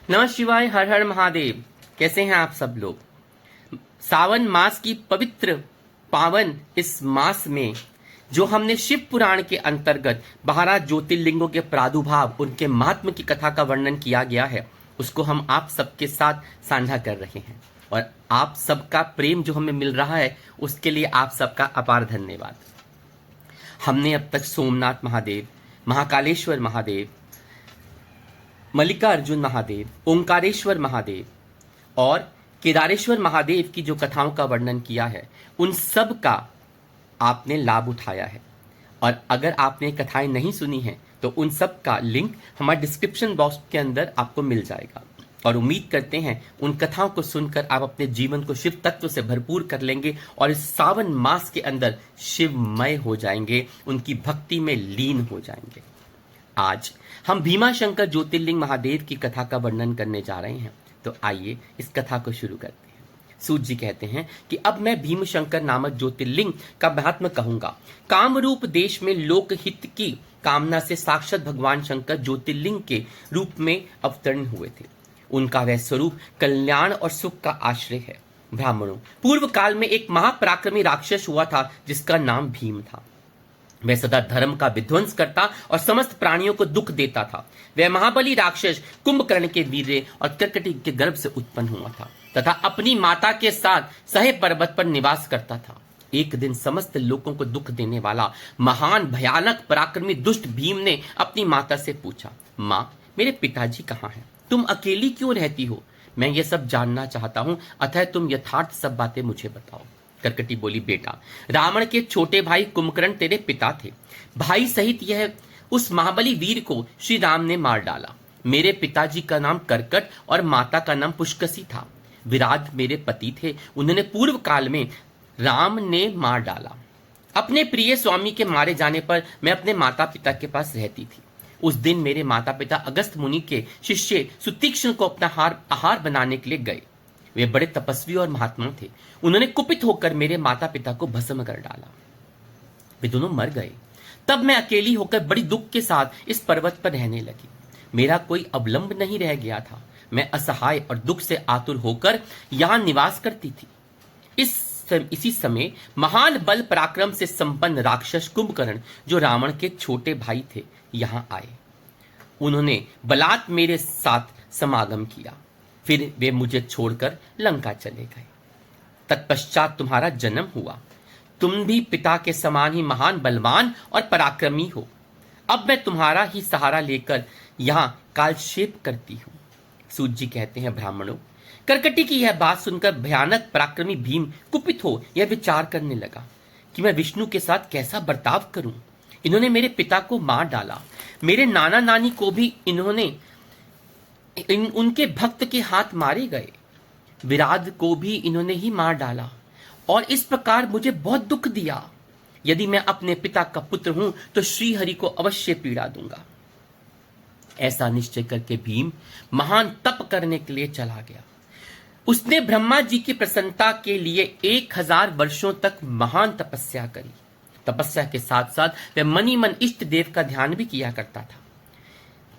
नमः शिवाय, हर हर महादेव। कैसे हैं आप सब लोग। सावन मास की पवित्र पावन इस मास में जो हमने शिव पुराण के अंतर्गत 12 ज्योतिर्लिंगों के प्रादुर्भाव, उनके महात्म की कथा का वर्णन किया गया है, उसको हम आप सबके साथ साझा कर रहे हैं। और आप सबका प्रेम जो हमें मिल रहा है उसके लिए आप सबका अपार धन्यवाद। हमने अब तक सोमनाथ महादेव, महाकालेश्वर महादेव, मल्लिकार्जुन महादेव, ओंकारेश्वर महादेव और केदारेश्वर महादेव की जो कथाओं का वर्णन किया है, उन सब का आपने लाभ उठाया है। और अगर आपने कथाएं नहीं सुनी हैं तो उन सब का लिंक हमारे डिस्क्रिप्शन बॉक्स के अंदर आपको मिल जाएगा। और उम्मीद करते हैं उन कथाओं को सुनकर आप अपने जीवन को शिव तत्व से भरपूर कर लेंगे और इस सावन मास के अंदर शिवमय हो जाएंगे, उनकी भक्ति में लीन हो जाएंगे। आज हम भीमाशंकर ज्योतिर्लिंग महादेव की कथा का वर्णन करने जा रहे हैं, तो आइए इस कथा को शुरू करते हैं। सूत जी कहते हैं कि अब मैं भीमशंकर नामक ज्योतिर्लिंग का महात्म्य कहूंगा। कामरूप देश में लोकहित की कामना से साक्षात भगवान शंकर ज्योतिर्लिंग के रूप में अवतरण हुए थे। उनका वह स्वरूप कल्याण और सुख का आश्रय है। ब्राह्मणों, पूर्व काल में एक महापराक्रमी राक्षस हुआ था जिसका नाम भीम था। वह सदा धर्म का विध्वंस करता और समस्त प्राणियों को दुख देता था। वह महाबली राक्षस कुंभकर्ण के वीर्य और कर्कटी के गर्भ से उत्पन्न हुआ था तथा अपनी माता के साथ सहे पर्वत पर निवास करता था। एक दिन समस्त लोगों को दुख देने वाला महान भयानक पराक्रमी दुष्ट भीम ने अपनी माता से पूछा, माँ, मेरे पिताजी कहाँ हैं? तुम अकेली क्यों रहती हो? मैं ये सब जानना चाहता हूं, अतः तुम यथार्थ सब बातें मुझे बताओ। कर्कटी बोली, बेटा, रावण के छोटे भाई कुंभकर्ण तेरे पिता थे। भाई सहित यह उस महाबली वीर को श्री राम ने मार डाला। मेरे पिताजी का नाम कर्कट और माता का नाम पुष्कसी था। विराट मेरे पति थे, उन्होंने पूर्व काल में राम ने मार डाला। अपने प्रिय स्वामी के मारे जाने पर मैं अपने माता पिता के पास रहती थी। उस दिन मेरे माता पिता अगस्त मुनि के शिष्य सुतीक्ष्ण को अपना आहार बनाने के लिए गए। वे बड़े तपस्वी और महात्मा थे। उन्होंने कुपित होकर मेरे माता पिता को भस्म कर डाला। वे दोनों मर गए। तब मैं अकेली होकर बड़ी दुख के साथ इस पर्वत पर रहने लगी। मेरा कोई अवलंब नहीं रह गया था। मैं असहाय और दुख से आतुर होकर यहां निवास करती थी। इसी समय महान बल पराक्रम से संपन्न राक्षस कुंभकर्ण, जो रावण के छोटे भाई थे, यहां आए। उन्होंने बलात् मेरे साथ समागम किया। फिर वे मुझे छोड़कर लंका चले गए। तत्पश्चात तुम्हारा जन्म हुआ। तुम भी पिता के समान ही महान बलवान और पराक्रमी हो। अब मैं तुम्हारा ही सहारा लेकर यहां कालक्षेप करती हूं। सूत जी कहते हैं, ब्राह्मणों, कर्कटी की यह बात सुनकर भयानक पराक्रमी भीम कुपित हो यह विचार करने लगा कि मैं विष्णु के साथ कैसा बर्ताव करूं। इन्होंने मेरे पिता को मार डाला। मेरे नाना नानी को भी उनके भक्त के हाथ मारे गए। विराट को भी इन्होंने ही मार डाला और इस प्रकार मुझे बहुत दुख दिया। यदि मैं अपने पिता का पुत्र हूं तो श्री हरि को अवश्य पीड़ा दूंगा। ऐसा निश्चय करके भीम महान तप करने के लिए चला गया। उसने ब्रह्मा जी की प्रसन्नता के लिए 1000 वर्षों तक महान तपस्या करी। तपस्या के साथ साथ वह मनी मन इष्ट देव का ध्यान भी किया करता था।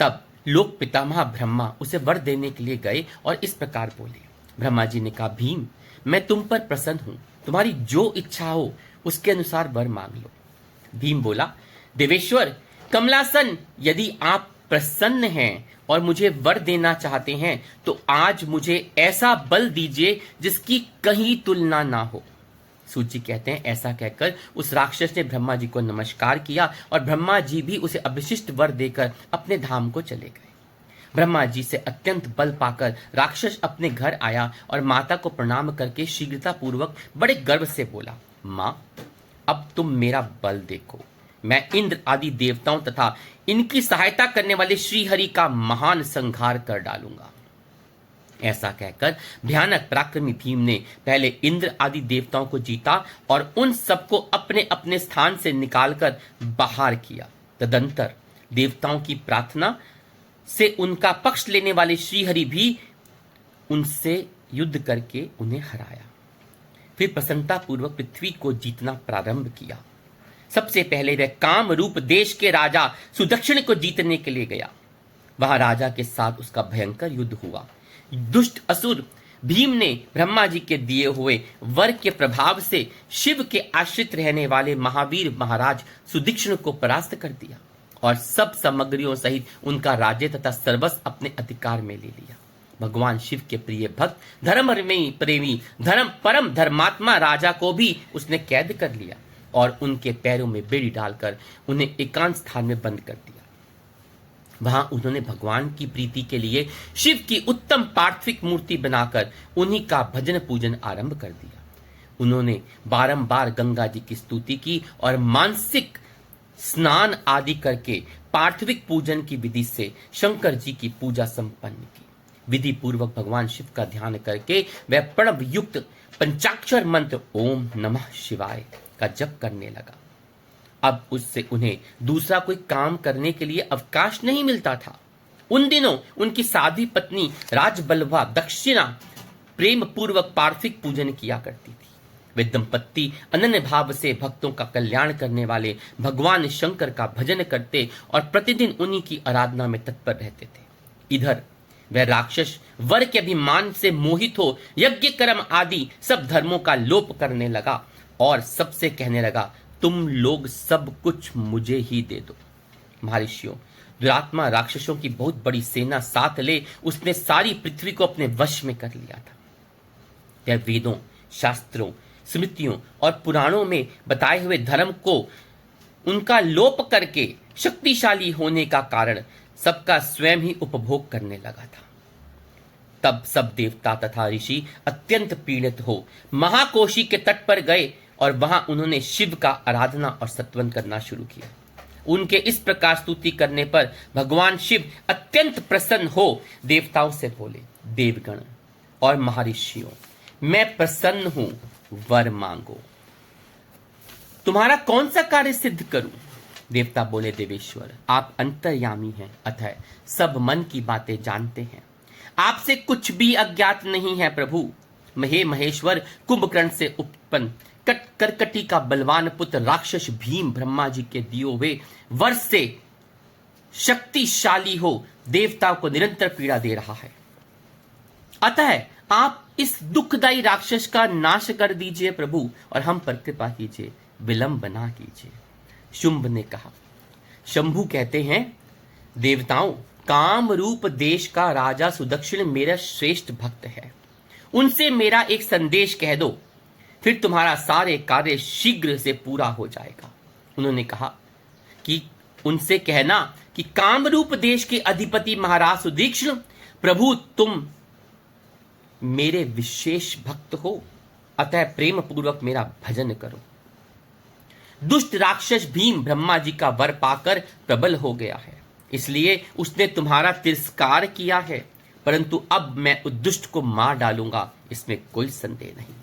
तब लोक पितामह ब्रह्मा उसे वर देने के लिए गए और इस प्रकार बोले। ब्रह्मा जी ने कहा, भीम, मैं तुम पर प्रसन्न हूं। तुम्हारी जो इच्छा हो उसके अनुसार वर मांग लो। भीम बोला, देवेश्वर कमलासन, यदि आप प्रसन्न हैं और मुझे वर देना चाहते हैं तो आज मुझे ऐसा बल दीजिए जिसकी कहीं तुलना ना हो। सूत जी कहते हैं, ऐसा कहकर उस राक्षस ने ब्रह्मा जी को नमस्कार किया और ब्रह्मा जी भी उसे अविशिष्ट वर देकर अपने धाम को चले गए। ब्रह्मा जी से अत्यंत बल पाकर राक्षस अपने घर आया और माता को प्रणाम करके शीघ्रता पूर्वक बड़े गर्व से बोला, मां, अब तुम मेरा बल देखो। मैं इंद्र आदि देवताओं तथा इनकी सहायता करने वाले श्रीहरि का महान संहार कर डालूंगा। ऐसा कहकर भयानक पराक्रमी भीम ने पहले इंद्र आदि देवताओं को जीता और उन सबको अपने अपने स्थान से निकालकर बाहर किया। तदंतर देवताओं की प्रार्थना से उनका पक्ष लेने वाले श्रीहरि भी उनसे युद्ध करके उन्हें हराया। फिर प्रसन्नता पूर्वक पृथ्वी को जीतना प्रारंभ किया। सबसे पहले वह काम रूप देश के राजा सुदक्षिण को जीतने के लिए गया। वहां राजा के साथ उसका भयंकर युद्ध हुआ। दुष्ट असुर भीम ने ब्रह्मा जी के दिए हुए वर के प्रभाव से शिव के आश्रित रहने वाले महावीर महाराज सुदीक्षण को परास्त कर दिया और सब सामग्रियों सहित उनका राज्य तथा सर्वस्व अपने अधिकार में ले लिया। भगवान शिव के प्रिय भक्त धर्म प्रेमी धर्म परम धर्मात्मा राजा को भी उसने कैद कर लिया और उनके पैरों में बेड़ी डालकर उन्हें एकांत स्थान में बंद कर दिया। वहां उन्होंने भगवान की प्रीति के लिए शिव की उत्तम पार्थिव मूर्ति बनाकर उन्हीं का भजन पूजन आरंभ कर दिया। उन्होंने बारंबार गंगा जी की स्तुति की और मानसिक स्नान आदि करके पार्थिविक पूजन की विधि से शंकर जी की पूजा संपन्न की। विधि पूर्वक भगवान शिव का ध्यान करके वह प्रणव युक्त पंचाक्षर मंत्र ओम नमः शिवाय का जप करने लगा। अब उससे उन्हें दूसरा कोई काम करने के लिए अवकाश नहीं मिलता था। उन दिनों उनकी साध्वी पत्नी राजबल्लभा दक्षिणा प्रेम पूर्वक पार्थिव पूजन किया करती थी। वे दंपत्ति अनन्य भाव से भक्तों का कल्याण करने वाले भगवान शंकर का भजन करते और प्रतिदिन उन्हीं की आराधना में तत्पर रहते थे। इधर वह राक्षस वर के अभिमान से मोहित हो यज्ञ कर्म आदि सब धर्मों का लोप करने लगा और सबसे कहने लगा, तुम लोग सब कुछ मुझे ही दे दो। महर्षियों, दुरात्मा राक्षसों की बहुत बड़ी सेना साथ ले उसने सारी पृथ्वी को अपने वश में कर लिया था। वह वेदों, शास्त्रों, स्मृतियों और पुराणों में बताए हुए धर्म को उनका लोप करके शक्तिशाली होने का कारण सबका स्वयं ही उपभोग करने लगा था। तब सब देवता तथा ऋषि अत्यंत पीड़ित हो महाकोशी के तट पर गए और वहां उन्होंने शिव का आराधना और सत्वन करना शुरू किया। उनके इस प्रकार स्तुति करने पर भगवान शिव अत्यंत प्रसन्न हो देवताओं से बोले, देवगण और महर्षियों, मैं प्रसन्न हूं, वर मांगो। तुम्हारा कौन सा कार्य सिद्ध करूं? देवता बोले, देवेश्वर, आप अंतर्यामी हैं, अतः सब मन की बातें जानते हैं। आपसे कुछ भी अज्ञात नहीं है प्रभु। हे महेश्वर, कुंभकर्ण से उत्पन्न करकटी का बलवान पुत्र राक्षस भीम ब्रह्मा जी के दिए हुए वर से शक्तिशाली हो देवताओं को निरंतर पीड़ा दे रहा है। अतः आप इस दुखदायी राक्षस का नाश कर दीजिए प्रभु और हम पर कृपा कीजिए, विलंब ना कीजिए। शुंभ ने कहा। शंभु कहते हैं, देवताओं, काम रूप देश का राजा सुदक्षिण मेरा श्रेष्ठ भक्त है। उनसे मेरा एक संदेश कह दो, फिर तुम्हारा सारे कार्य शीघ्र से पूरा हो जाएगा। उन्होंने कहा कि उनसे कहना कि कामरूप देश के अधिपति महाराज सुदीक्षण, प्रभु तुम मेरे विशेष भक्त हो, अतः प्रेम पूर्वक मेरा भजन करो। दुष्ट राक्षस भीम ब्रह्मा जी का वर पाकर प्रबल हो गया है, इसलिए उसने तुम्हारा तिरस्कार किया है, परंतु अब मैं उस दुष्ट को मार डालूंगा, इसमें कोई संदेह नहीं।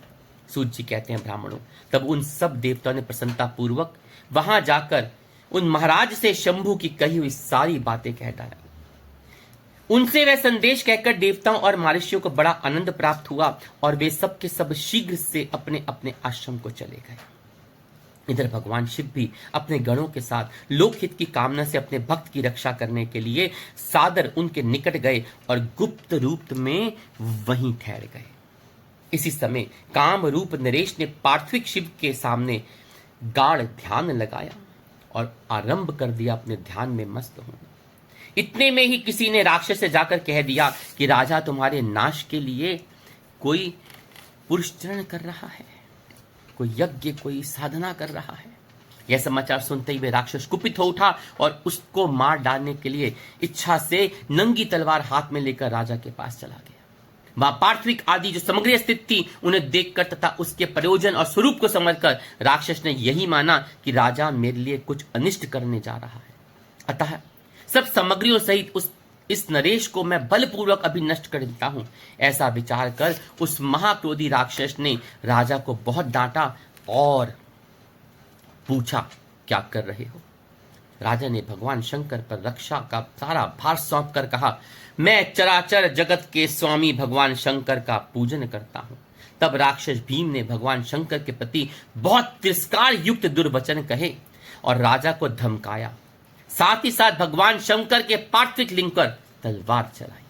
सूर्य जी कहते हैं, ब्राह्मणों, तब उन सब देवताओं ने प्रसन्नता पूर्वक वहां जाकर उन महाराज से शंभु की कही हुई सारी बातें कह डाला। उनसे वह संदेश कहकर देवताओं और महर्षियों को बड़ा आनंद प्राप्त हुआ और वे सब के सब शीघ्र से अपने अपने आश्रम को चले गए। इधर भगवान शिव भी अपने गणों के साथ लोकहित की कामना से अपने भक्त की रक्षा करने के लिए सादर उनके निकट गए और गुप्त रूप में वहीं ठहर गए। इसी समय काम रूप नरेश ने पार्थिव शिव के सामने गाढ़ ध्यान लगाया और आरंभ कर दिया अपने ध्यान में मस्त होना। इतने में ही किसी ने राक्षस से जाकर कह दिया कि राजा तुम्हारे नाश के लिए कोई पुरुषचरण कर रहा है, कोई यज्ञ, कोई साधना कर रहा है। यह समाचार सुनते ही वे राक्षस कुपित हो उठा और उसको मार डालने के लिए इच्छा से नंगी तलवार हाथ में लेकर राजा के पास चला गया। वहां पार्थिव आदि जो सामग्री स्थित थी उन्हें देखकर तथा उसके प्रयोजन और स्वरूप को समझकर राक्षस ने यही माना कि राजा मेरे लिए कुछ अनिष्ट करने जा रहा है, अतः सब सामग्रियों सहित इस नरेश को मैं बलपूर्वक अभी नष्ट कर देता हूं। ऐसा विचार कर उस महाक्रोधी राक्षस ने राजा को बहुत डांटा और पूछा, क्या कर रहे हो? राजा ने भगवान शंकर पर रक्षा का सारा भार सौंप कर कहा, मैं चराचर जगत के स्वामी भगवान शंकर का पूजन करता हूं। तब राक्षस भीम ने भगवान शंकर के प्रति बहुत तिरस्कार युक्त दुर्वचन कहे और राजा को धमकाया। साथ ही साथ भगवान शंकर के पार्थिव लिंग पर तलवार चलाई।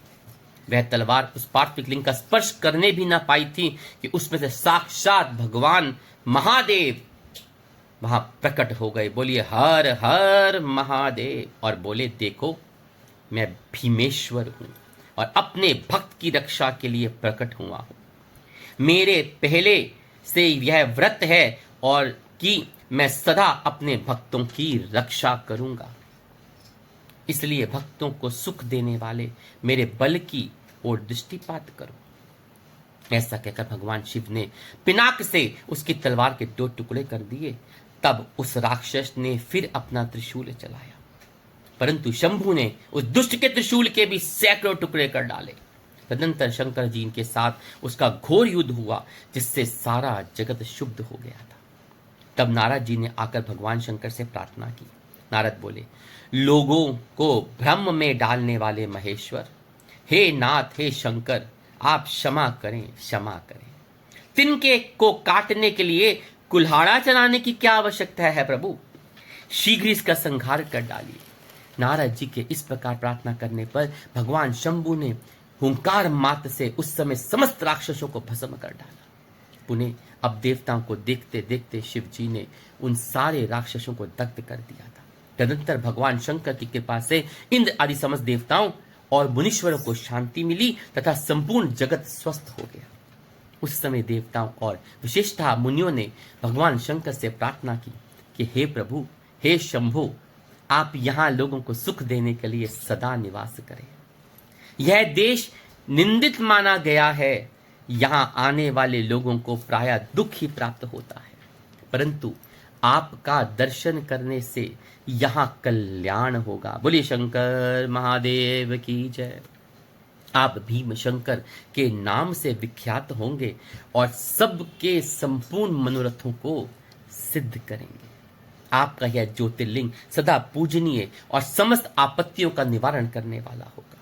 वह तलवार उस पार्थिव लिंग का स्पर्श करने भी ना पाई थी कि उसमें से साक्षात भगवान महादेव वहां प्रकट हो गए। बोलिए हर हर महादेव। और बोले देखो मैं भीमेश्वर हूं और अपने भक्त की रक्षा के लिए प्रकट हुआ हूं। मेरे पहले से यह व्रत है और कि मैं सदा अपने भक्तों की रक्षा करूंगा, इसलिए भक्तों को सुख देने वाले मेरे बल की ओर दृष्टिपात करो। ऐसा कहकर भगवान शिव ने पिनाक से उसकी तलवार के 2 टुकड़े कर दिए। तब उस राक्षस ने फिर अपना त्रिशूल चलाया, परंतु शंभु ने उस दुष्ट के त्रिशूल के भी सैकड़ों टुकड़े कर डाले। तदनंतर शंकर जी के साथ उसका घोर युद्ध हुआ, जिससे सारा जगत शुद्ध हो गया था। तब नारद जी ने आकर भगवान शंकर से प्रार्थना की। नारद बोले, लोगों को भ्रम में डालने वाले महेश्वर, हे नाथ, हे शंकर, आप क्षमा करें, क्षमा करें। तिनके को काटने के लिए कुल्हाड़ा चलाने की क्या आवश्यकता है प्रभु, शीघ्र इसका संहार कर डालिए। नारद जी के इस प्रकार प्रार्थना करने पर भगवान शंभु ने हुंकार मात्र से उस समय समस्त राक्षसों को भस्म कर डाला। पुनः अब देवताओं को देखते देखते शिव जी ने उन सारे राक्षसों को दग्ध कर दिया था। तदनंतर भगवान शंकर की कृपा से इंद्र आदि समस्त देवताओं और मुनीश्वरों को शांति मिली तथा संपूर्ण जगत स्वस्थ हो गया। उस समय देवताओं और विशेषतः मुनियों ने भगवान शंकर से प्रार्थना की कि हे प्रभु, हे शंभो, आप यहाँ लोगों को सुख देने के लिए सदा निवास करें। यह देश निंदित माना गया है, यहाँ आने वाले लोगों को प्रायः दुख ही प्राप्त होता है, परंतु आपका दर्शन करने से यहाँ कल्याण होगा। बोलिए शंकर महादेव की जय। आप भीम शंकर के नाम से विख्यात होंगे और सबके संपूर्ण मनोरथों को सिद्ध करेंगे। आपका यह ज्योतिर्लिंग सदा पूजनीय और समस्त आपत्तियों का निवारण करने वाला होगा।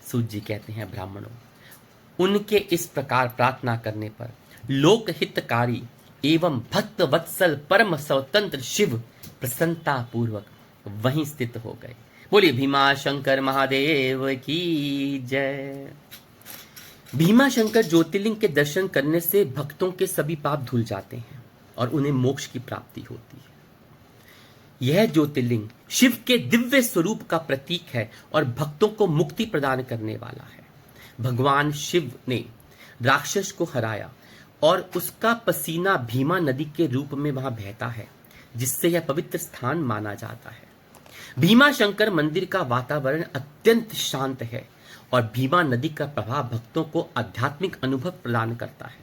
सूत जी कहते हैं, ब्राह्मणों, उनके इस प्रकार प्रार्थना करने पर लोकहितकारी एवं भक्त वत्सल परम स्वतंत्र शिव प्रसन्नता पूर्वक वहीं स्थित हो गए। बोलिए भीमा शंकर महादेव की जय। भीमा शंकर ज्योतिर्लिंग के दर्शन करने से भक्तों के सभी पाप धुल जाते हैं और उन्हें मोक्ष की प्राप्ति होती है। यह ज्योतिर्लिंग शिव के दिव्य स्वरूप का प्रतीक है और भक्तों को मुक्ति प्रदान करने वाला है। भगवान शिव ने राक्षस को हराया और उसका पसीना भीमा नदी के रूप में वहां बहता है, जिससे यह पवित्र स्थान माना जाता है। भीमा शंकर मंदिर का वातावरण अत्यंत शांत है और भीमा नदी का प्रभाव भक्तों को आध्यात्मिक अनुभव प्रदान करता है,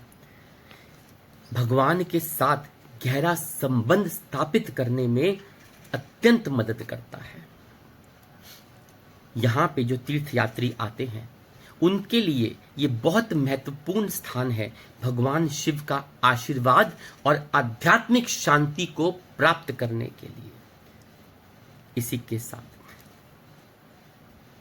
भगवान के साथ गहरा संबंध स्थापित करने में अत्यंत मदद करता है। यहाँ पे जो तीर्थयात्री आते हैं उनके लिए ये बहुत महत्वपूर्ण स्थान है भगवान शिव का आशीर्वाद और आध्यात्मिक शांति को प्राप्त करने के लिए। इसी के साथ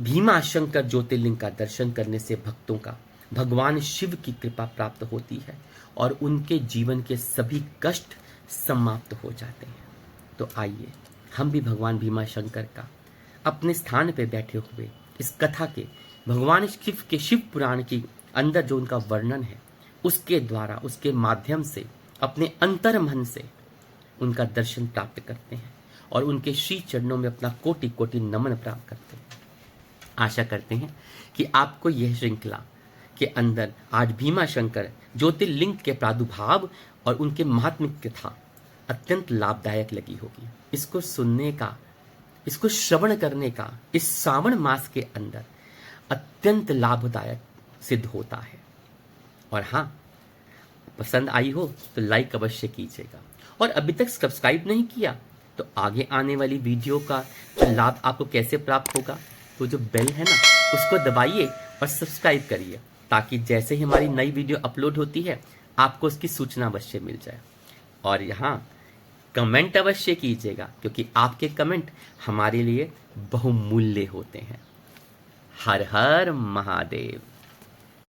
भीमा शंकर ज्योतिर्लिंग का दर्शन करने से भक्तों का भगवान शिव की कृपा प्राप्त होती है और उनके जीवन के सभी कष्ट समाप्त हो जाते हैं। तो आइए हम भी भगवान भीमा शंकर का अपने स्थान पे बैठे हुए इस कथा के भगवान शिव के शिव पुराण के अंदर जो उनका वर्णन है उसके द्वारा, उसके माध्यम से अपने अंतर मन से उनका दर्शन प्राप्त करते हैं और उनके श्री चरणों में अपना कोटि कोटि नमन प्राप्त करते हैं। आशा करते हैं कि आपको यह श्रृंखला के अंदर आज भीमा शंकर ज्योतिर्लिंग के प्रादुर्भाव और उनके महात्म्य कथा अत्यंत लाभदायक लगी होगी। इसको सुनने का, इसको श्रवण करने का इस श्रावण मास के अंदर अत्यंत लाभदायक सिद्ध होता है। और हाँ, पसंद आई हो तो लाइक अवश्य कीजिएगा और अभी तक सब्सक्राइब नहीं किया तो आगे आने वाली वीडियो का लाभ आपको कैसे प्राप्त होगा, तो जो बेल है ना उसको दबाइए और सब्सक्राइब करिए ताकि जैसे ही हमारी नई वीडियो अपलोड होती है आपको उसकी सूचना अवश्य मिल जाए। और यहाँ कमेंट अवश्य कीजिएगा क्योंकि आपके कमेंट हमारे लिए बहुमूल्य होते हैं। हर हर महादेव।